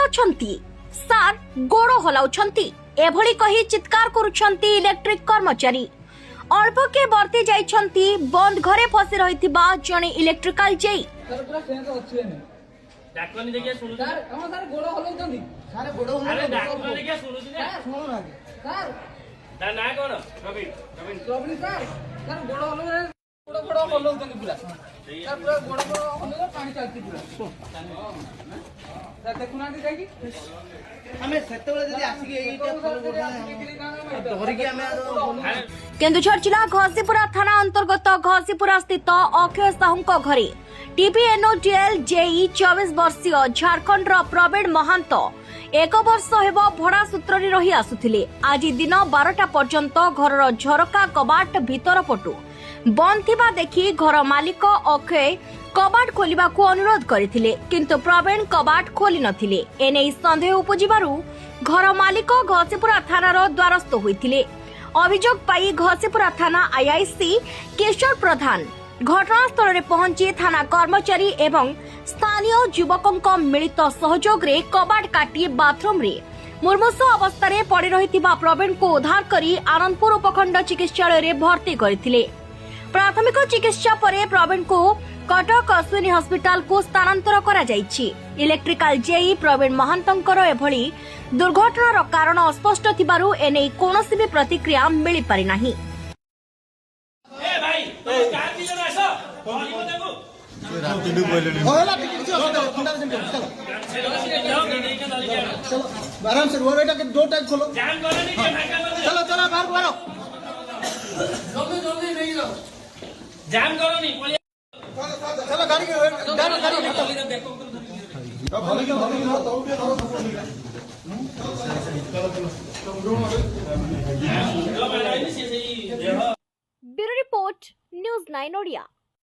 अछंती सार गोड़ हलाउछंती एभली कही चित्कार करुछंती इलेक्ट्रिक कर्मचारी। अल्प के बर्ती जाइछंती बंद घरे फसी रहिथिबा जणे इलेक्ट्रिकल जेई। डाक्टर देखिए सुनु सर हम सर गोड़ हलौचंदी सर गोड़ हलौ अरे डाक्टर देखिए सुनु ने सुनो ना सर ता ना कोन रविन सर सर गोड़ हलौ गोड़ हलौचंदी पूरा सर पूरा गोड़ हलौ पानी चालती पूरा सर देखुना दी जाई हमें सेतेबेले जदी आसी के एटा फॉलो धरि के हमें केन्दुझर जिला घसीपुरा थाना अंतर्गत घसीपुरा स्थित अक्षय साहू घरे टीपीएनओटीएल जेई 24 वर्षीय झारखंड प्रवीण महांत एक वर्ष हेब भड़ा सूत्र रही आसुथिले। आज दिन 12टा पर्यंत घर झरका कबाट भीतर पटु बंद थिबा देखि घर मालिक अक्षय कबाट खोलिबा को अनुरोध करथिले, किंतु प्रवीण कबाट खोली नथिले। एने संदेह उपजिबारु घर मालिक घसीपुरा थानार द्वारस्थ होइथिले। अभियोग पाई घसीपुरा थाना आईआईसी केशर प्रधान घटनास्थल में पहुंची थाना कर्मचारी एवं स्थानीय युवकों मिलित सहयोग रे कबाट काटी बाथरूम रे मुर्मूष अवस्था रे पड़ी रहिथिबा प्रवीण को उद्धार करी आनंदपुर उपखंड चिकित्सालय रे भर्ती करथिले। प्राथमिक चिकित्सा परे प्रवीण को कटक अश्विनी हॉस्पिटल को स्थानांतर करा जायछि। इलेक्ट्रिकल जेई प्रवीण महांतंकर एभली दुर्घटनार कारण अस्पष्ट थिबारु एने कोनोसी भी प्रतिक्रिया मिली पारि नाही। आराम से बेटा के दो टैग खोलो चलो चलो बाहर मारो जल्दी जल्दी नहीं जाओ जाम करो नहीं चलो गाड़ी ब्यूरो रिपोर्ट न्यूज़ 9 ओडिया।